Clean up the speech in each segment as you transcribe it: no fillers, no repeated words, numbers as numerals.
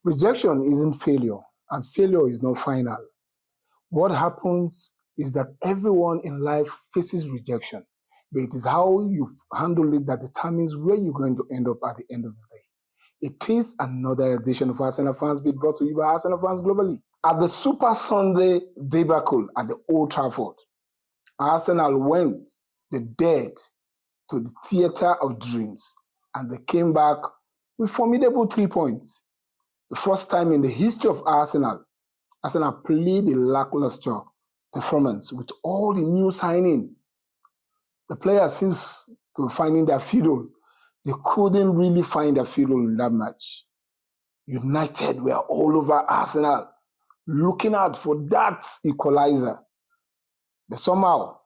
Rejection isn't failure, and failure is not final. What happens is that everyone in life faces rejection, but it is how you handle it that determines where you're going to end up at the end of the day. It is another edition of Arsenal Fans Beat brought to you by Arsenal Fans Globally. At the Super Sunday debacle at the Old Trafford, Arsenal went the dead to the theatre of dreams, and they came back with formidable 3 points. The first time in the history of Arsenal played a lackluster performance with all the new signing. The players seems to be finding their fiddle. They couldn't really find their fiddle in that match. United were all over Arsenal, looking out for that equalizer. But somehow,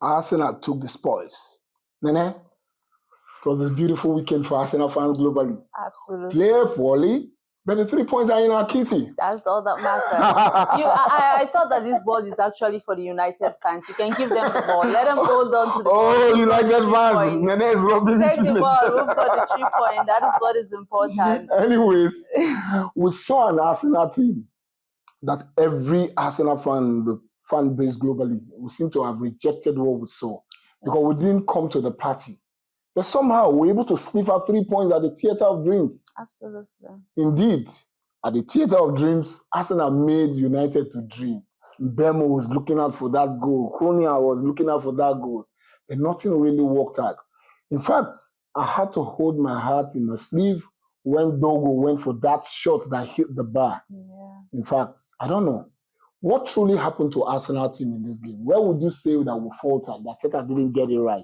Arsenal took the spoils. Neneh, it was a beautiful weekend for Arsenal fans globally. Absolutely. Play poorly, but the 3 points are in our kitty. That's all that matters. I thought that this ball is actually for the United fans. You can give them the ball. Let them hold on to the ball. Oh, United fans. Neneh is rubbing Take it the in. ball. We've got the 3 point. That is what is important. Anyways, we saw an Arsenal team that every Arsenal fan, the fan base globally, we seem to have rejected what we saw because we didn't come to the party. But somehow we're able to sniff out 3 points at the Theatre of Dreams. Absolutely. Indeed, at the Theatre of Dreams, Arsenal made United to dream. Bemo was looking out for that goal. Konya was looking out for that goal. But nothing really worked out. In fact, I had to hold my heart in my sleeve when Dogo went for that shot that hit the bar. Yeah. In fact, I don't know. What truly happened to Arsenal team in this game? Where would you say that we faltered? That Teta didn't get it right?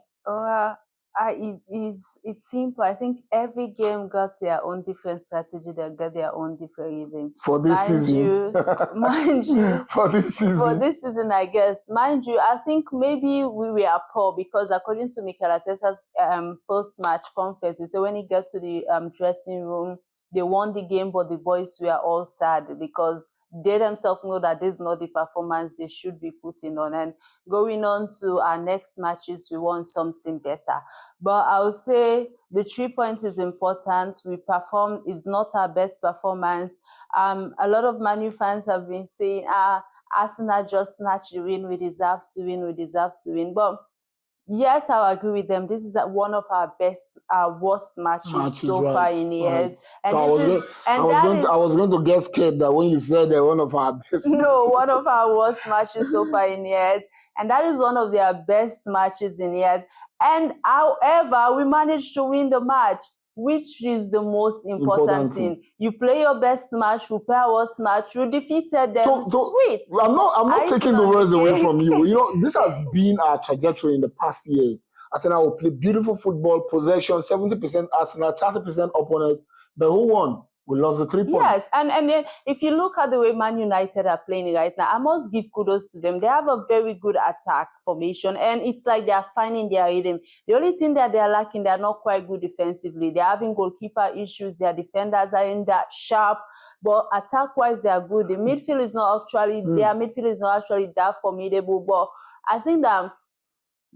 It's simple. I think every game got their own different strategy. They got their own different rhythm. For this season. Mind you. For this season. For this season, I guess. Mind you, I think maybe we were poor because according to Mikel Arteta's post-match conference, he said when he got to the dressing room, they won the game, but the boys were all sad because they themselves know that this is not the performance they should be putting on. And going on to our next matches, we want something better. But I would say the 3 points is important. We performed, is not our best performance. A lot of Man U fans have been saying, Arsenal just snatched the win, we deserve to win, we deserve to win. But yes, I agree with them. This is one of our worst matches so far in years. Right. And I was going to get scared that when you said that one of our best. No, one of our worst matches so far in years. And that is one of their best matches in years. And however, we managed to win the match, which is the most important thing. You play your best match, we play our worst match, you defeated them. Sweet. I'm not taking the words away from you. You know, this has been our trajectory in the past years. Arsenal will play beautiful football, possession, 70% Arsenal, 30% opponent. But who won? We lost the 3 points. Yes, and then if you look at the way Man United are playing right now, I must give kudos to them. They have a very good attack formation, and it's like they are finding their rhythm. The only thing that they are lacking, they are not quite good defensively. They are having goalkeeper issues. Their defenders are in that sharp, but attack-wise, they are good. The midfield is not actually their midfield is not actually that formidable. But I think that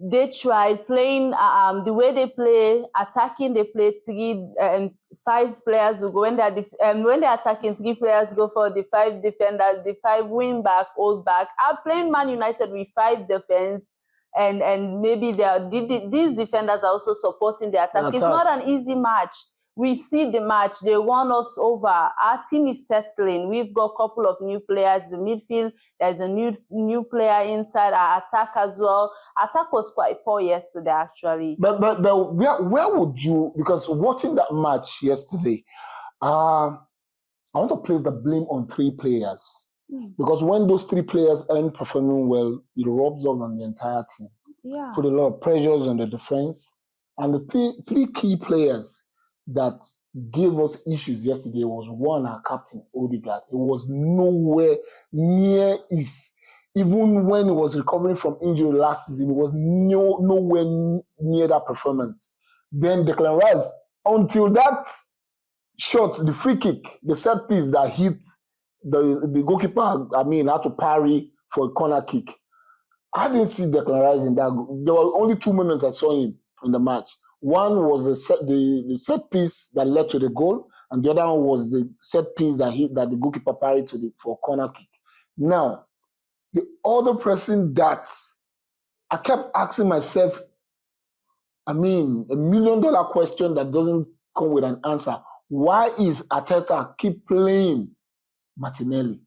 they tried playing the way they play, attacking. They play 3 and 5 players who go when they're attacking. 3 players go for the 5 defenders, the 5 wing back, hold back. I'm playing Man United with 5 defense, and maybe these defenders are also supporting the attack. It's not an easy match. We see the match. They won us over. Our team is settling. We've got a couple of new players. The midfield, there's a new player inside. Our attack as well. Attack was quite poor yesterday, actually. But where would you, because watching that match yesterday, I want to place the blame on 3 players. Because when those 3 players aren't performing well, it rubs off on the entire team. Yeah. Put a lot of pressures on the defense. And the 3 key players that gave us issues yesterday was one, our captain, Odegaard. It was nowhere near his, even when he was recovering from injury last season, it was nowhere near that performance. Then Declan Rice, until that shot, the free kick, the set piece that hit the goalkeeper, had to parry for a corner kick. I didn't see Declan Rice in that. There were only 2 moments I saw him in the match. One was the set piece that led to the goal, and the other one was the set piece that the goalkeeper parried for corner kick. Now, the other person that I kept asking myself, a $1 million question that doesn't come with an answer. Why is Arteta keep playing Martinelli?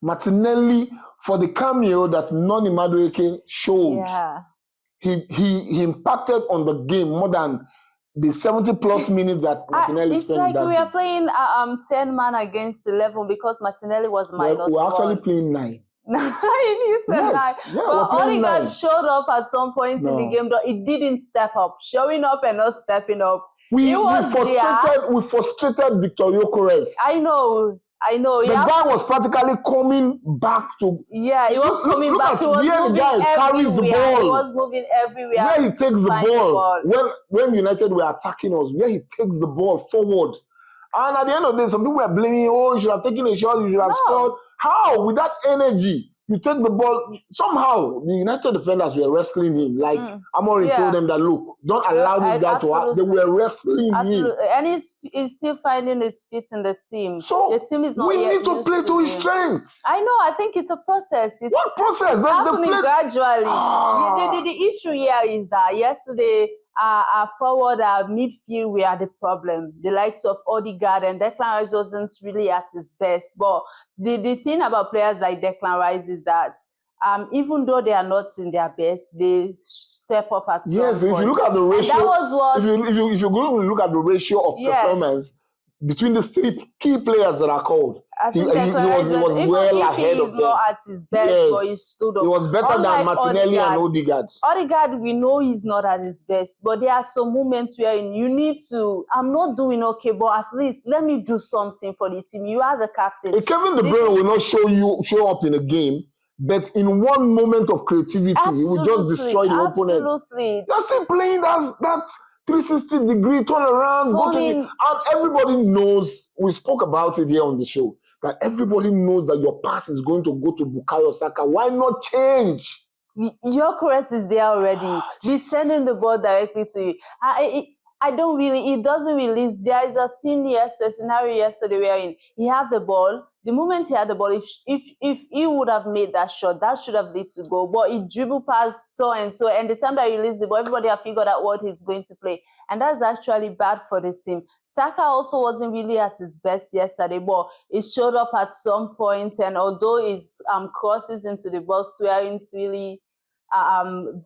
Martinelli, for the cameo that Noni Madueke showed, he impacted on the game more than the 70 plus minutes that Martinelli it's spent. It's like we are playing 10 man against 11 because Martinelli was minus we're actually one. playing 9. Yes, yeah, but Odegaard showed up at some point in the game, but he didn't step up. Showing up and not stepping up. We frustrated Victor Gyökeres. I know. The guy was practically coming back to. Yeah, he was coming back. He was moving everywhere. He was moving everywhere. Where he takes the ball. When United were attacking us, where he takes the ball forward. And at the end of the day, some people were blaming, you should have taken a shot, you should have scored. How? With that energy, you take the ball. Somehow, the United defenders were wrestling him. Like Amorim told them that, look, don't allow this guy to have. They were wrestling him. And he's still finding his feet in the team. So the team is not we yet need to play to his strengths. I know. I think it's a process. What process? It's happening gradually. The issue here is that yesterday, our forward, our midfield, we are the problem. The likes of Odegaard and Declan Rice wasn't really at his best. But the thing about players like Declan Rice is that even though they are not in their best, they step up at some point. Yes, if you look at the ratio, and that was what if you go and look at the ratio of performance between the 3 key players that are called, I think he was well ahead of them. He's not at his best, but he stood up. He was better than Martinelli and Odegaard. Odegaard, we know he's not at his best, but there are some moments where you need to, I'm not doing okay, but at least let me do something for the team. You are the captain. Kevin De Bruyne will not show up in a game, but in one moment of creativity, he will just destroy the opponent. Absolutely. You're still playing that 360-degree turnaround. And everybody knows, we spoke about it here on the show, that everybody knows that your pass is going to go to Bukayo Saka. Why not change? Gyökeres is there already. He's sending the ball directly to you. It doesn't release. There is a scenario yesterday wherein he had the ball. The moment he had the ball, if he would have made that shot, that should have led to goal. But he dribbled past so and so, and the time that he released the ball, everybody have figured out what he's going to play. And that's actually bad for the team. Saka also wasn't really at his best yesterday, but he showed up at some point, and although his crosses into the box weren't really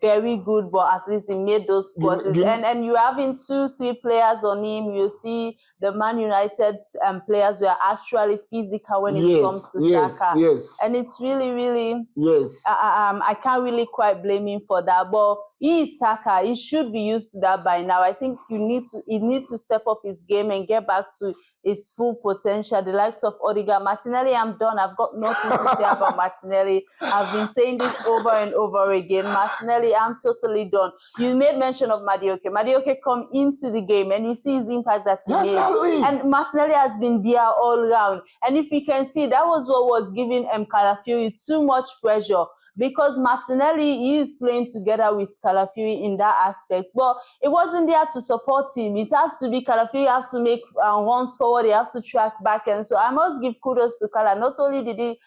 very good, but at least he made those crosses. And you having 2-3 players on him, you see the Man United players were actually physical when it comes to Saka. Yes. And it's really, really I can't really quite blame him for that. But he is Saka. He should be used to that by now. I think he needs to step up his game and get back to his full potential. The likes of Odegaard. Martinelli, I'm done. I've got nothing to say about Martinelli. I've been saying this over and over again. Martinelli, I'm totally done. You made mention of Madueke. Madueke come into the game and you see his impact that he made. And Martinelli has been there all round. And if you can see, that was what was giving Calafiori too much pressure. Because Martinelli is playing together with Calafiori in that aspect. But it wasn't there to support him. It has to be Calafiori have to make runs forward. They have to track back. And so I must give kudos to Cala. Not only did he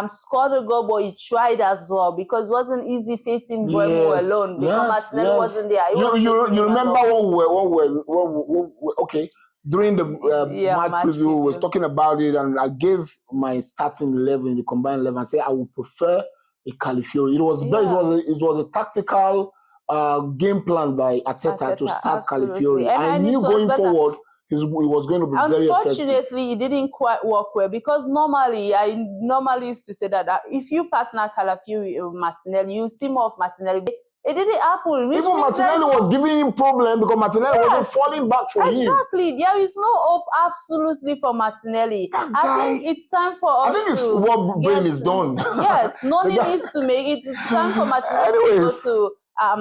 score the goal, but he tried as well. Because it wasn't easy facing Boemo alone. Because Martinelli wasn't there. You remember during the match preview, we was talking about it. And I gave my starting 11, the combined 11. I said I would prefer a Calafiori. It was a tactical game plan by Arteta to start Calafiori. I knew going forward he was going to be very effective. Unfortunately, it didn't quite work well because I normally used to say that if you partner Calafiori with Martinelli, you see more of Martinelli. It didn't happen. Even Martinelli was giving him problem because Martinelli wasn't falling back for him. Exactly. There is no hope absolutely for Martinelli. I think it's time for us I think it's what brain is done. Yes, Noni needs to make it. It's time for Martinelli to go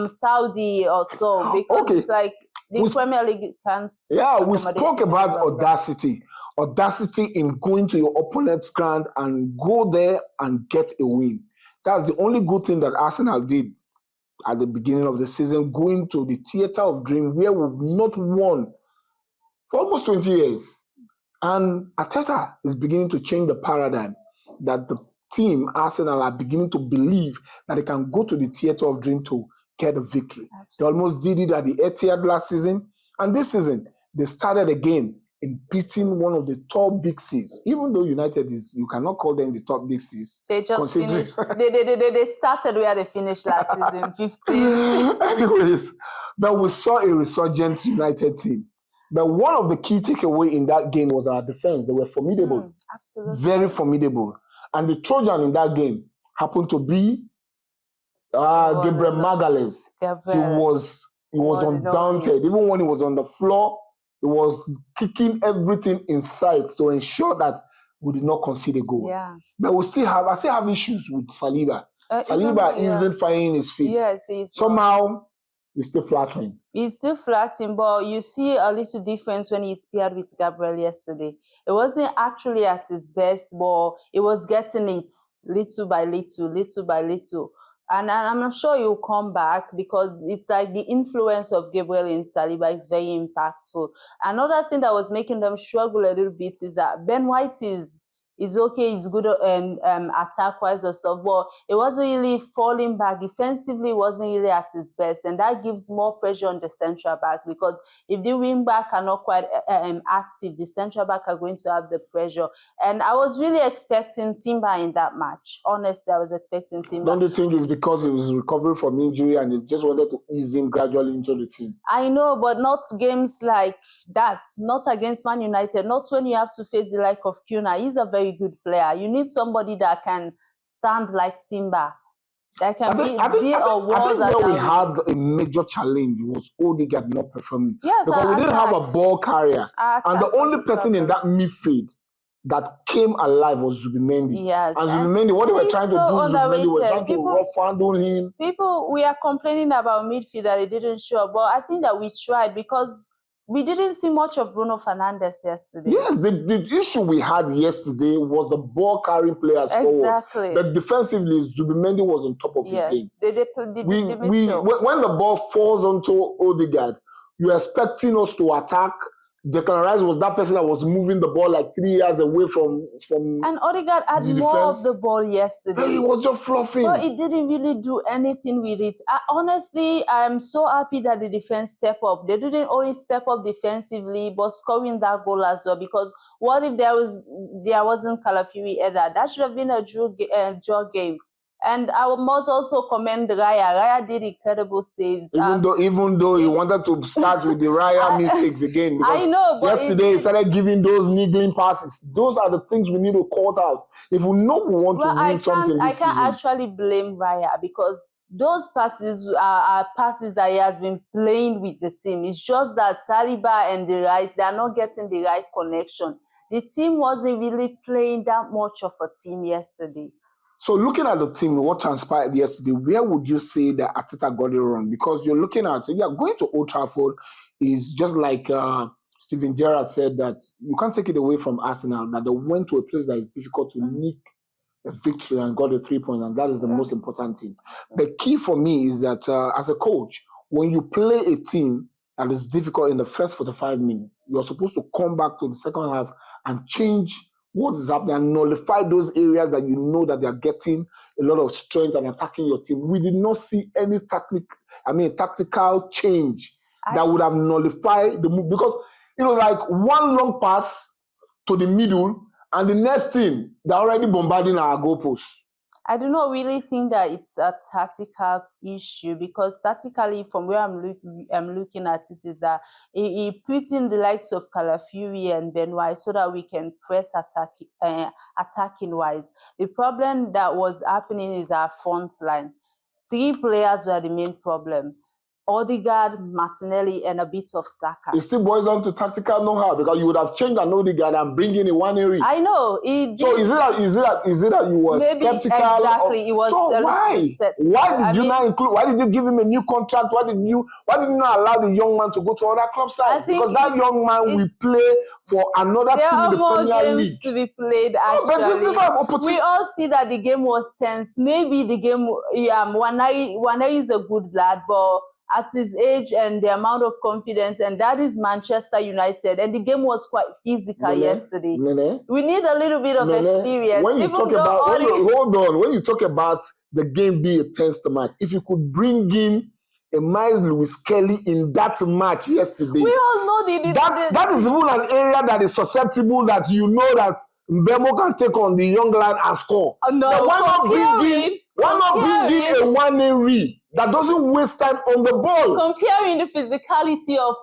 to Saudi or so because it's like the Premier League can't. Yeah, we spoke about audacity. Audacity in going to your opponent's ground and go there and get a win. That's the only good thing that Arsenal did at the beginning of the season, going to the theater of dream where we've not won for almost 20 years. And Arteta is beginning to change the paradigm that the team, Arsenal, are beginning to believe that they can go to the theatre of dream to get a victory. Absolutely. They almost did it at the Etihad last season. And this season, they started again in beating one of the top big six. Even though United is, you cannot call them the top big six. They just finished. They started where they finished last season, 15. Anyways, but we saw a resurgent United team. But one of the key takeaway in that game was our defense. They were formidable. Absolutely. Very formidable. And the Trojan in that game happened to be Gabriel Magalhaes. He was undaunted. Even when he was on the floor, he was kicking everything in sight to ensure that we did not concede a goal. Yeah. But I still have issues with Saliba. Saliba isn't finding his feet. Yes, he's somehow he's still flattering. He's still flattering, but you see a little difference when he's paired with Gabriel yesterday. It wasn't actually at his best, but it was getting it little by little. And I'm not sure he'll come back because it's like the influence of Gabriel in Saliba is very impactful. Another thing that was making them struggle a little bit is that Ben White is okay, he's good attack-wise or stuff, but it wasn't really falling back. Defensively, wasn't really at his best, and that gives more pressure on the central back because if the wing back are not quite active, the central back are going to have the pressure. And I was really expecting Timber in that match. Honestly, I was expecting Timber. Don't you think it's because he was recovering from injury and they just wanted to ease him gradually into the team? I know, but not games like that. Not against Man United. Not when you have to face the like of Kuna. He's a very good player. You need somebody that can stand like Timber. That can be a wall. I think where we had a major challenge was Odegaard not performing. Yes, because we didn't have a ball carrier. And the only person in that midfield that came alive was Zubimendi. Yes. And Zubimendi, what they were trying to do, Zubimendi were trying to rough handle him. We are complaining about midfield that they didn't show up, but I think that we tried because we didn't see much of Bruno Fernandes yesterday. Yes, the issue we had yesterday was the ball carrying players exactly. forward. But defensively, Zubimendi was on top of his game. When the ball falls onto Odegaard, you're expecting us to attack. Declan Rice was that person that was moving the ball like 3 yards away from and Odegaard had more of the ball yesterday. But he was just fluffing. But he didn't really do anything with it. Honestly, I'm so happy that the defense stepped up. They didn't only step up defensively, but scoring that goal as well. Because what if there wasn't Calafiori either? That should have been a draw game. And I must also commend Raya. Raya did incredible saves. Even though he wanted to start with the Raya mistakes again. I know, but yesterday he started giving those niggling passes. Those are the things we need to call out. If we know we want to win something this season. I can't actually blame Raya because those passes are passes that he has been playing with the team. It's just that Saliba and the right, they're not getting the right connection. The team wasn't really playing that much of a team yesterday. So looking at the team, what transpired yesterday, where would you say that Arteta got it wrong? Because you're looking at, going to Old Trafford is just like Steven Gerrard said that you can't take it away from Arsenal, that they went to a place that is difficult to nick a victory and got the 3 points, and that is the most important thing. The key for me is that as a coach, when you play a team that is difficult in the first 45 minutes, you're supposed to come back to the second half and change what is happening and nullify those areas that you know that they are getting a lot of strength and attacking your team. We did not see any tactical change that would have nullified the move because it was like one long pass to the middle and the next thing, they're already bombarding our goalposts. I do not really think that it's a tactical issue because tactically, from where I'm looking at it, is that he put in the likes of Calafiori and Ben White so that we can press attacking wise. The problem that was happening is our front line. 3 players were the main problem. Odegaard, Martinelli, and a bit of Saka. It still boils down to tactical know-how because you would have changed an Odegaard and bring in a Waneri. I know. So is it that you were skeptical? Exactly. It was so why? Why did you not include? Why did you give him a new contract? Why did you not allow the young man to go to other club sides? Because that young man will play for another team in the Premier League. There are more games to be played. Actually, we all see that the game was tense. Maybe the game. Waneri is a good lad, but at his age and the amount of confidence, and that is Manchester United. And the game was quite physical yesterday. Neneh, We need a little bit of experience. when you Even talk though about, Odi- hold on, when you talk about the game being a tense match, if you could bring in a Miles Lewis Kelly in that match yesterday, we all know that is even an area that is susceptible, that you know that Mbemo can take on the young lad and score. no, Then why not bring in a Waneri that doesn't waste time on the ball? Comparing the physicality of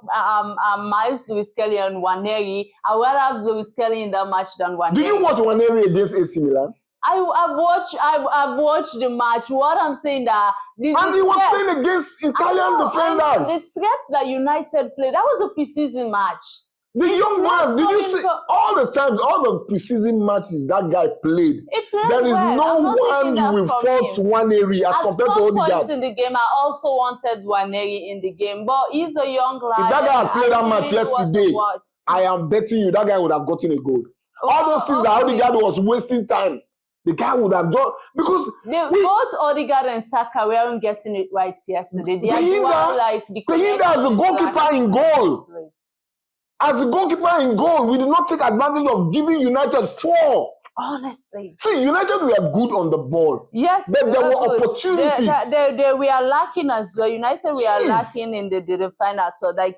Miles Lewis Kelly and Waneri, I would rather have Lewis Kelly in that match than Waneri. Did you watch Waneri against AC Milan? I've watched the match. What I'm saying that he was playing against Italian defenders. The threat that United played, that was a preseason match. The young ones, did you see all the times, all the preseason matches that guy played? There is no one you will fault Waneri as compared to Odegaard. At some point in the game, I also wanted Waneri in the game, but he's a young lad. If that guy had played that match yesterday, I am betting you that guy would have gotten a goal. All those things that Odegaard was wasting time, the guy would have done, because both Odegaard and Saka weren't getting it right yesterday. They are as a goalkeeper in goal. As a goalkeeper in goal, we did not take advantage of giving United 4. Honestly. See, United were good on the ball. Yes, but there were opportunities. We are lacking as well. United, we are lacking in the final. So their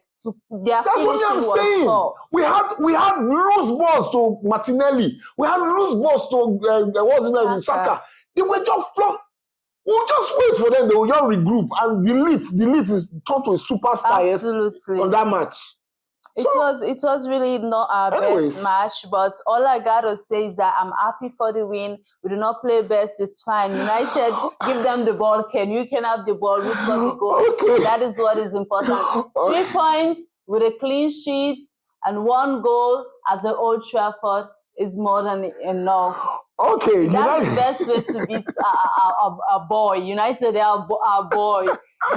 that's what I'm saying. Poor. We had loose balls to Martinelli. We had loose balls to Saka. They were just flop. We'll just wait for them. They will just regroup and delete is turned to a superstar on that match. It was really not our best match, but all I gotta say is that I'm happy for the win. We do not play best, it's fine. United, give them the ball, Ken. You can have the ball, we've got the goal. Okay. That is what is important. 3 points with a clean sheet and 1 goal at the Old Trafford is more than enough. Okay, that's the best way to beat a boy. United, they are a boy.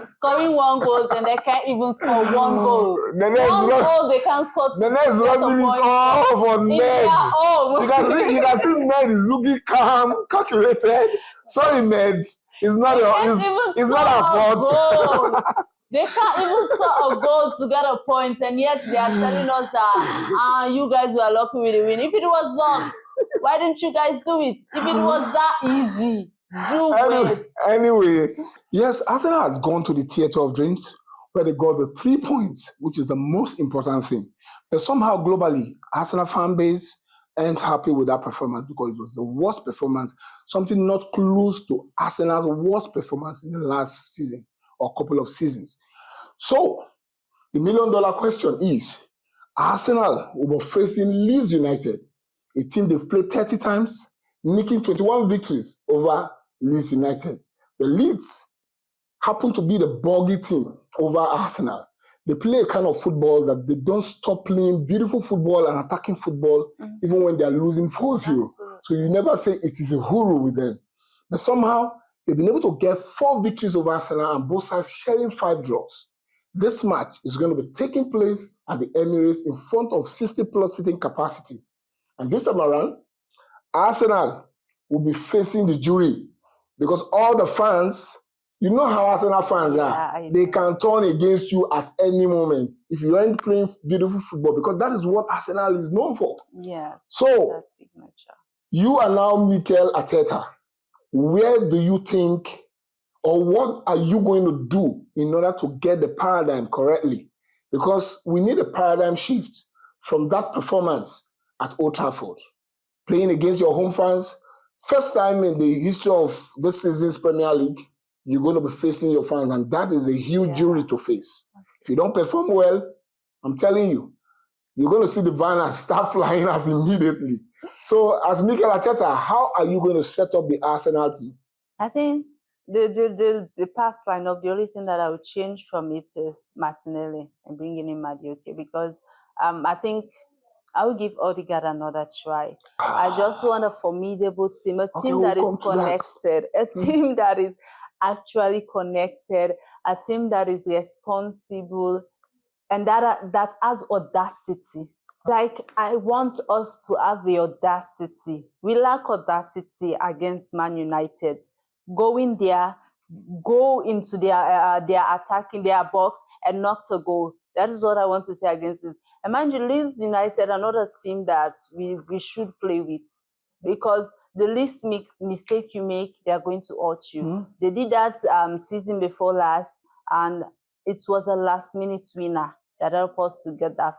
Scoring 1 goal and they can't even score 1 goal. Goal they can't score. Neneh is rubbing it off on Ned. You can see Ned is looking calm, calculated. Sorry, Ned. It's not our fault. They can't even score a goal to get a point, and yet they are telling us that you guys were lucky with the win. If it was luck, why didn't you guys do it? If it was that easy, do it. Anyways, yes, Arsenal had gone to the theatre of dreams where they got the 3 points, which is the most important thing. But somehow globally, Arsenal fan base aren't happy with that performance because it was the worst performance, something not close to Arsenal's worst performance in the last season or couple of seasons. So, the $1 million question is, Arsenal will be facing Leeds United, a team they've played 30 times, nicking 21 victories over Leeds United. The Leeds happen to be the bogey team over Arsenal. They play a kind of football that they don't stop playing beautiful football and attacking football even when they're losing 4-0. So you never say it is a huru with them. But somehow, they've been able to get 4 victories over Arsenal and both sides sharing 5 draws. This match is going to be taking place at the Emirates in front of 60+ seating capacity. And this time around, Arsenal will be facing the jury because all the fans, you know how Arsenal fans are. They can turn against you at any moment if you aren't playing beautiful football, because that is what Arsenal is known for. Yes. So, you are now Mikel Arteta. Where do you think, or what are you going to do in order to get the paradigm correctly? Because we need a paradigm shift from that performance at Old Trafford. Playing against your home fans, first time in the history of this season's Premier League, you're going to be facing your fans, and that is a huge jury to face. If you don't perform well, I'm telling you, you're going to see the banners start flying out immediately. So, as Mikel Arteta, how are you going to set up the Arsenal team? I think the past lineup, the only thing that I would change from it is Martinelli and bringing in Madueke, because I think I will give Odegaard another try. I just want a formidable team, a team that is connected, a team that is actually connected, a team that is responsible, and that has audacity. Like, I want us to have the audacity. We lack audacity against Man United. Going there, go into their attacking their box and knock a goal. That is what I want to say against this. And mind you, Leeds United, another team that we should play with, because the least mistake you make, they are going to hurt you. They did that season before last, and it was a last-minute winner that helped us to get that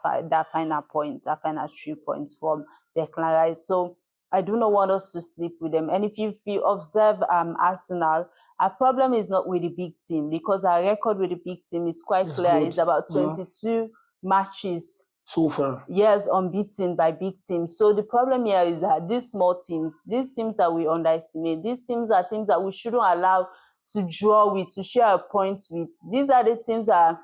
final point, that final 3 points from Declan Rice. So I do not want us to sleep with them. And if you observe Arsenal, our problem is not with the big team, because our record with the big team is quite clear. Good. It's about 22 matches so far. Yes, unbeaten by big teams. So the problem here is that these small teams, these teams that we underestimate, these teams are teams that we shouldn't allow to draw with, to share a point with. These are the teams that,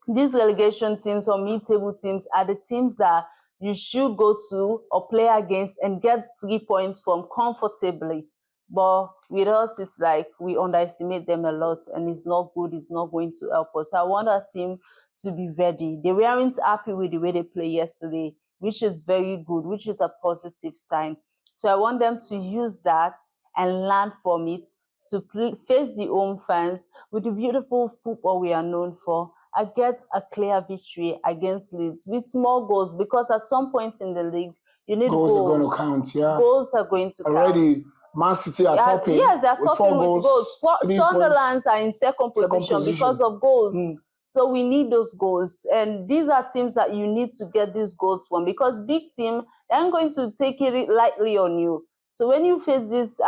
these relegation teams or mid-table teams are the teams that you should go to or play against and get 3 points from comfortably. But with us, it's like we underestimate them a lot, and it's not good. It's not going to help us. So I want our team to be ready. They weren't happy with the way they played yesterday, which is very good, which is a positive sign. So I want them to use that and learn from it, to face the home fans with the beautiful football we are known for. I get a clear victory against Leeds with more goals, because at some point in the league, you need goals. Goals are going to count, yeah. Goals are going to Already, count. Man City are topping. Yes, they're topping with goals. Sunderland are in second position because of goals. So we need those goals. And these are teams that you need to get these goals from, because big team, they aren't going to take it lightly on you. So when you face these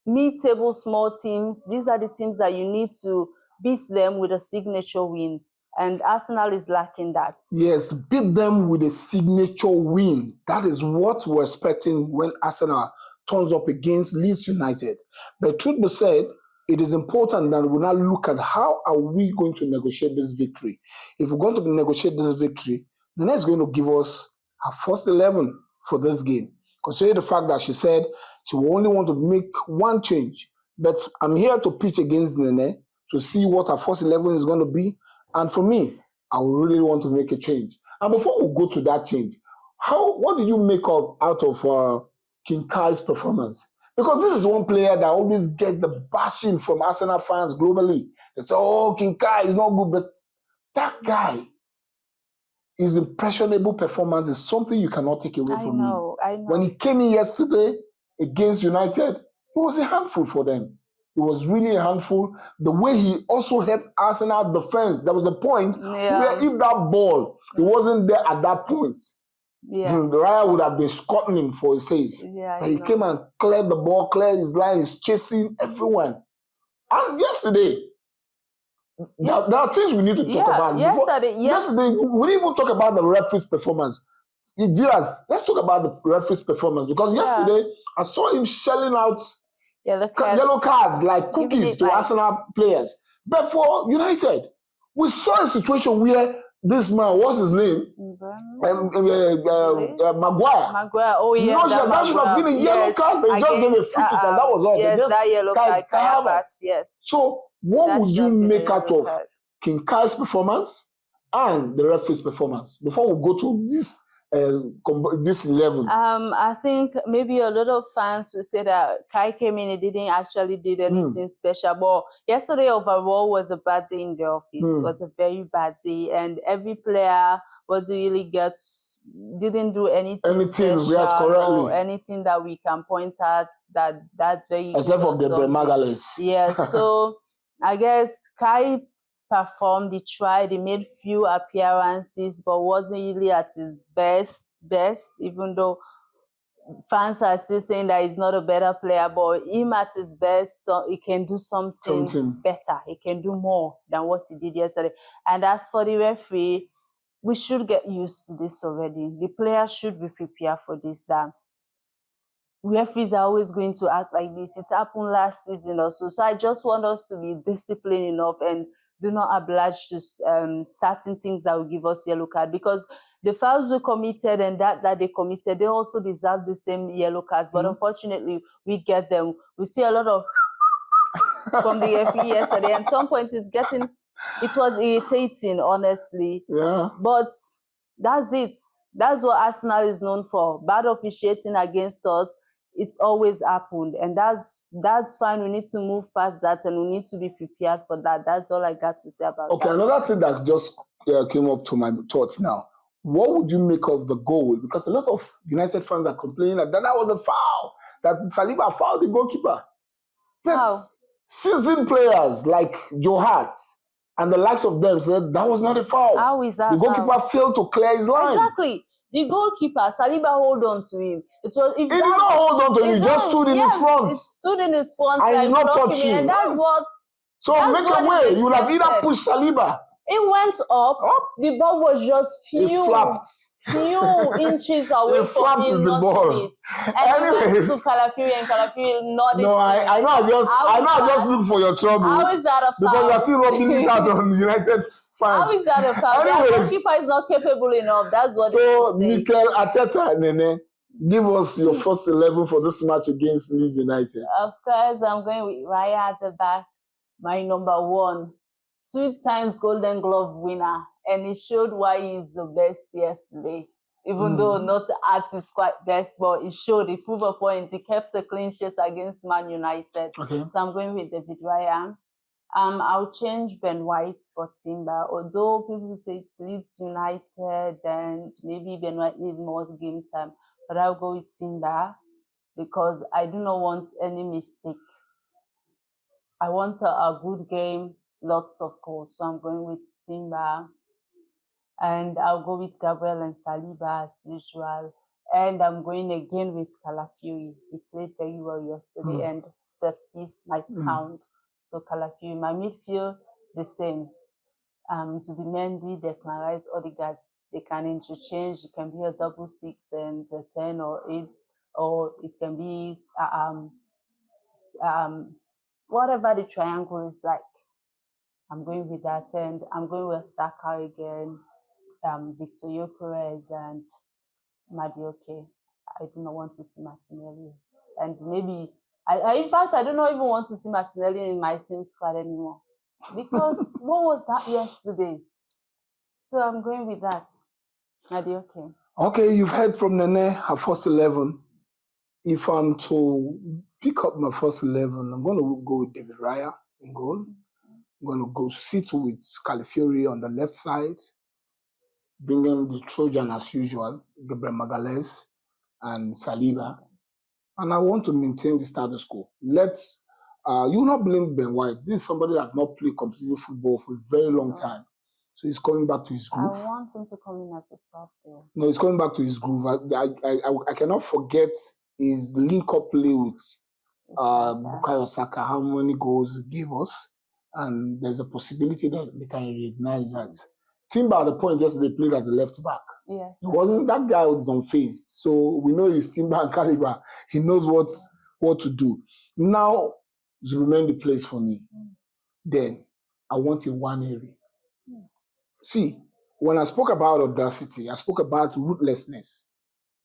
mid-table small teams, these are the teams that you need to beat them with a signature win. And Arsenal is lacking that. Yes, beat them with a signature win. That is what we're expecting when Arsenal turns up against Leeds United. But truth be said, it is important that we now look at how are we going to negotiate this victory. If we're going to negotiate this victory, Neneh is going to give us her first 11 for this game. Consider the fact that she said she will only want to make one change. But I'm here to pitch against Neneh to see what her first 11 is going to be. And for me, I really want to make a change. And before we go to that change, what do you make out of King Kai's performance? Because this is one player that always gets the bashing from Arsenal fans globally. They say, oh, King Kai is not good, but that guy, his impressionable performance is something you cannot take away from him. I know. When he came in yesterday against United, it was a handful for them. It was really a handful. The way he also helped Arsenal defense, there was a point where if that ball, it wasn't there at that point, Raya would have been scoring him for a save. But he came and cleared the ball, cleared his line, he's chasing everyone. And yesterday, there are things we need to talk about. Yesterday, we didn't even talk about the referee's performance. Viewers, let's talk about the referee's performance, because yesterday I saw him shelling out yellow cards like cookies to Arsenal players. But for United, we saw a situation where this man, what's his name? Maguire. Maguire, oh yeah. That should have been a yellow card, but he just gave a free kick and that was all. Yes, that yellow card. Yes. So what would you make out of King Kai's performance and the referee's performance before we go to this 11? I think maybe a lot of fans will say that Kai came in, he didn't actually did anything special. But yesterday overall was a bad day in the office. It was a very bad day, and every player didn't do anything special or anything that we can point at that's very except for the Magales. Yes, so I guess Kai performed, he tried, he made few appearances, but wasn't really at his best, even though fans are still saying that he's not a better player, but him at his best, so he can do something better. He can do more than what he did yesterday. And as for the referee, we should get used to this already. The players should be prepared for this, that referees are always going to act like this. It happened last season also. So I just want us to be disciplined enough and do not oblige to certain things that will give us yellow card, because the fouls we committed and that they committed, they also deserve the same yellow cards. But unfortunately, we get them. We see a lot of from the referee yesterday. And at some point, it was irritating, honestly. Yeah. But that's it. That's what Arsenal is known for. Bad officiating against us. it's always happened, and that's fine. We need to move past that, and we need to be prepared for that. That's all I got to say about Okay, that. another thing that just came up to my thoughts now. What would you make of the goal? Because a lot of United fans are complaining that was a foul, that Saliba fouled the goalkeeper. But How? seasoned players like Joe Hart and the likes of them said that was not a foul. How is that The goalkeeper foul? failed to clear his line. Exactly. The goalkeeper, Saliba, hold on to him. It was if He did not hold on to him, he just stood in his front. It stood in his front And he and not blocked touch him, him. and that's what. So that's make what a way. is You would have either expected. pushed Saliba. It went up. The ball was just He flapped. few inches away from him, the not ball. it. And he went Anyways. to Calafiori, and Calafiori nodded. No, I know. I just look for your trouble. How is that a foul? Because you are still rubbing it out on United fans. How is that a foul? Their goalkeeper is not capable enough. That's what. So Mikel Arteta, Neneh, give us your first 11 for this match against Leeds United. Of course, I'm going with Raya at the back. My number 1, 2 times Golden Glove winner, and he showed why he's the best yesterday. Even though not at his quite best, but he showed, he proved a point. He kept a clean sheet against Man United. Okay. So I'm going with David Raya. I'll change Ben White for Timber. Although people say it's Leeds United and maybe Ben White needs more game time, but I'll go with Timber because I do not want any mistake. I want a good game, lots of goals. So I'm going with Timber. And I'll go with Gabriel and Saliba as usual. And I'm going again with Calafiori. He played very well yesterday, and set piece might count. So Calafiori. My midfield, the same. Zubimendi, Declan Rice, Odegaard. They can interchange. It can be a 6-6 and a 10 or 8, or it can be whatever the triangle is like. I'm going with that, and I'm going with Saka again. Victor Gyökeres and Madueke. I do not want to see Martinelli, and maybe in fact I do not even want to see Martinelli in my team squad anymore, because what was that yesterday? So I'm going with that. Madueke. Okay, you've heard from Neneh, her first 11. If I'm to pick up my first 11, I'm going to go with David Raya in goal. I'm going to go sit with Calafiori on the left side. Bring in the Trojan as usual, Gabriel Magalhaes and Saliba. And I want to maintain the status quo. You not blame Ben White. This is somebody that has not played competitive football for a very long time. So he's coming back to his groove. I want him to come in as a sub though. No, he's coming back to his groove. I cannot forget his link-up play with Bukayo Saka, how many goals he gave us. And there's a possibility that they can reignite that. Timber at the point yesterday played at the left back. Yes. It wasn't that guy was unfazed. So we know he's Timber and caliber. He knows what to do. Now Zubimendi plays for me. Then I want a Nwaneri. See, when I spoke about audacity, I spoke about ruthlessness.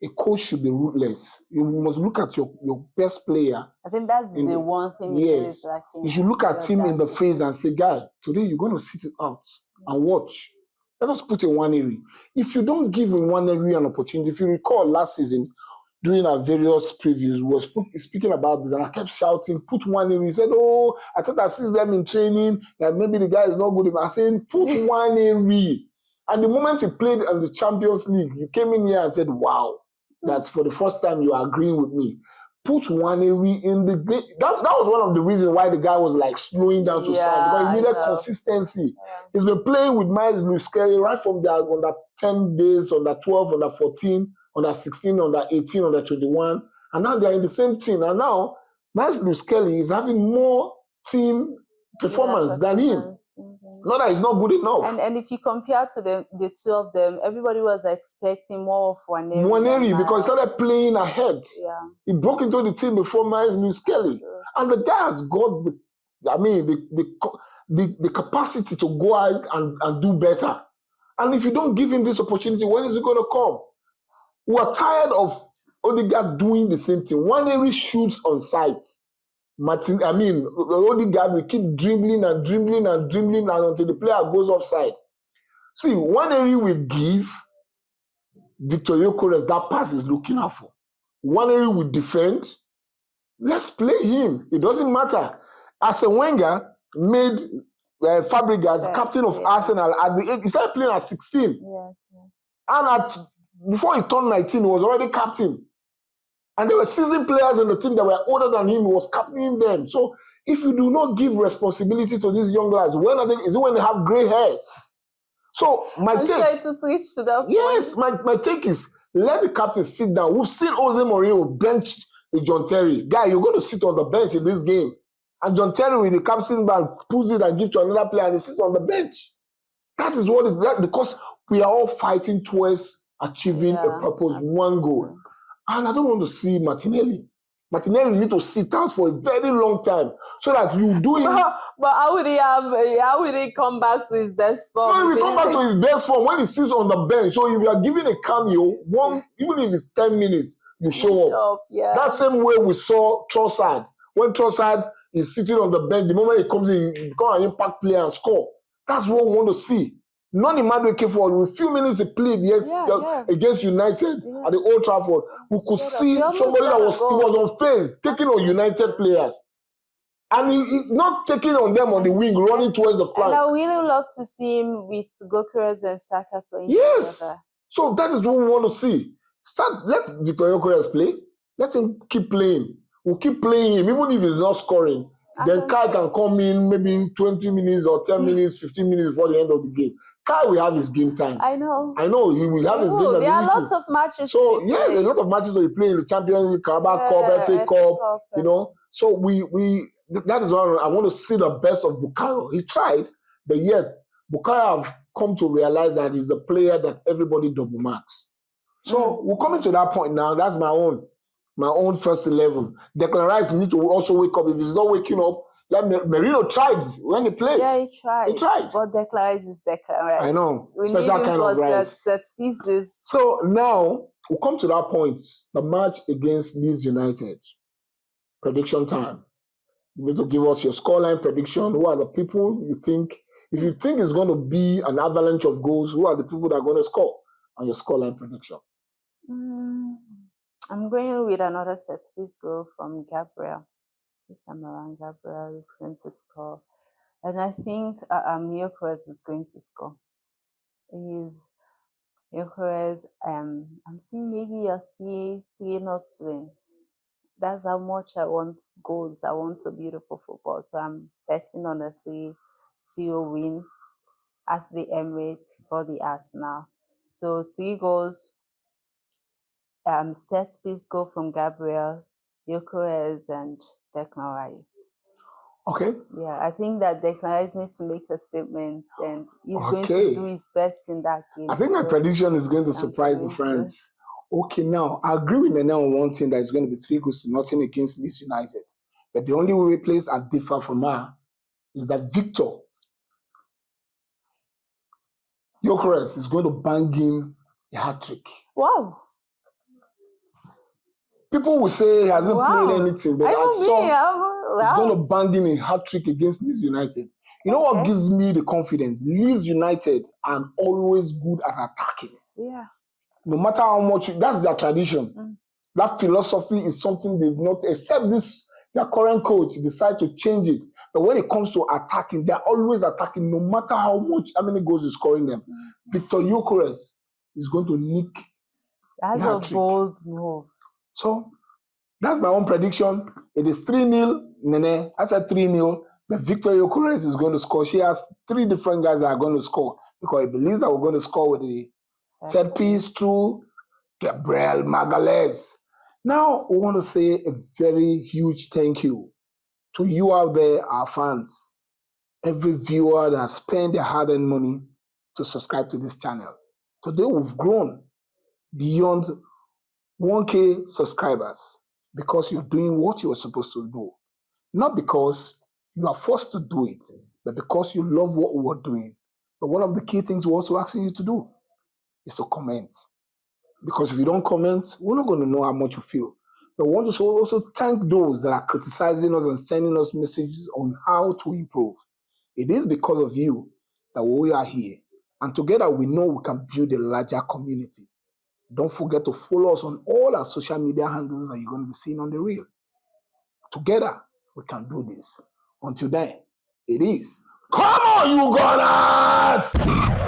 A coach should be ruthless. You must look at your best player. I think that's the one thing. Yes. You should look at him in the face and say, guy, today you're going to sit it out and watch. Let us put a Nwaneri. If you don't give a Nwaneri an opportunity, if you recall last season, during our various previews, we were speaking about this, and I kept shouting, put Nwaneri. He said, oh, I thought I see them in training, that maybe the guy is not good. I'm saying, put Nwaneri. And the moment he played in the Champions League, you came in here and said, wow, that's for the first time you are agreeing with me. Put Nwaneri in the game. That was one of the reasons why the guy was like slowing down to sign, because he needed consistency. Yeah. He's been playing with Miles Lewis-Skelly right from the under 10 days, under 12, under 14, under 16, under 18, under 21. And now they're in the same team. And now Miles Lewis-Skelly is having more team performance than him. Not that he's not good enough. And if you compare to the two of them, everybody was expecting more of Nwaneri. Nwaneri, because he started playing ahead. Yeah. He broke into the team before Miles Lewis-Skelly. And the guy has got the capacity to go out and do better. And if you don't give him this opportunity, when is it going to come? We're tired of Odegaard doing the same thing. Nwaneri shoots on sight. Odegaard will keep dribbling until the player goes offside. See, Nwaneri will give Victor Gyökeres that pass is looking out for. Waneri will defend. Let's play him. It doesn't matter. Arsene Wenger made Fabregas captain of Arsenal at the age. He started playing at 16. Yes. And before he turned 19, he was already captain. And there were seasoned players in the team that were older than him. He was captaining them. So if you do not give responsibility to these young lads, when are they? Is it when they have grey hairs? So my take, sure it will reach to that yes, point. my take is let the captain sit down. We've seen Jose Mourinho bench John Terry. Guy, you're going to sit on the bench in this game. And John Terry with the captain bag pulls it and gives to another player and he sits on the bench. That is what it is, because we are all fighting towards achieving a purpose, one goal. And I don't want to see Martinelli. Martinelli need to sit out for a very long time so that you do it. But how would he come back to his best form? No, he will come back to his best form when he sits on the bench. So if you are giving a cameo, even if it's 10 minutes, you show up. Yeah. That same way we saw Trossard. When Trossard is sitting on the bench, the moment he comes in, he becomes an impact player and score. That's what we want to see. Not Emmanuel Keford, with a few minutes he played against United at the Old Trafford. We could see somebody that was on phase, taking on United players. And he not taking on them on the wing, running towards the flank. And I really love to see him with Gyökeres and Saka playing together. So that is what we want to see. Let Victor Gyökeres play. Let him keep playing. We'll keep playing him, even if he's not scoring. Then Kai can come in maybe 20 minutes or 10 minutes, 15 minutes before the end of the game. Kai will have his game time. I know. He will have his game time. There are lots of matches. So, a lot of matches to be playing in the Champions League, Carabao Cup, FA Cup, you know. So, that is why I want to see the best of Bukayo. He tried, but yet Bukayo have come to realize that he's a player that everybody double marks. So, we're coming to that point now. That's my own first 11. Declan Rice need to also wake up. If he's not waking up, like Merino tried when he played. Yeah, he tried. But Declan Rice is Declan Rice. I know. We Special need him kind of for rice. set pieces. So now we'll come to that point. The match against Leeds United. Prediction time. You need to give us your scoreline prediction. Who are the people you think? If you think it's going to be an avalanche of goals, who are the people that are going to score on your scoreline prediction? I'm going with another set piece goal from Gabriel. This time around, Gabriel is going to score. And I think Gyökeres is going to score. Gyökeres, I'm seeing maybe a 3-0 win. That's how much I want goals. I want a beautiful football. So I'm betting on a 3-0 win at the Emirates for the Arsenal. So 3 goals. Set piece goal from Gabriel, Gyökeres, and Declan Rice. Okay. Yeah, I think that Declan Rice needs to make a statement, and he's going to do his best in that game. I think my prediction is going to surprise the fans. Okay, now I agree with Neneh on one thing, that it's going to be 3-0 against Leeds United. But the only way place I differ from her is that Victor Gyökeres is going to bang him a hat-trick. Wow. People will say he hasn't played anything, but he's going to bang him a hat-trick against Leeds United. You know what gives me the confidence? Leeds United are always good at attacking. Yeah. No matter how much, that's their tradition. That philosophy is something they've not, except their current coach decide to change it. But when it comes to attacking, they're always attacking, no matter how many goals he's scoring them. Victor Gyökeres is going to nick. That's a bold move. So that's my own prediction. It is 3-0. Neneh, I said 3-0. But Victor Gyökeres is going to score. She has 3 different guys that are going to score because he believes that we're going to score with the set piece through Gabriel Magalhaes. Now, we want to say a very huge thank you to you out there, our fans. Every viewer that has spent their hard-earned money to subscribe to this channel. Today, we've grown beyond 1K subscribers because you're doing what you're supposed to do. Not because you are forced to do it, but because you love what we're doing. But one of the key things we're also asking you to do is to comment. Because if you don't comment, we're not going to know how much you feel. But we want to also thank those that are criticizing us and sending us messages on how to improve. It is because of you that we are here. And together we know we can build a larger community. Don't forget to follow us on all our social media handles that you're going to be seeing on the reel. Together, we can do this. Until then, it is. Come on, you Gunners!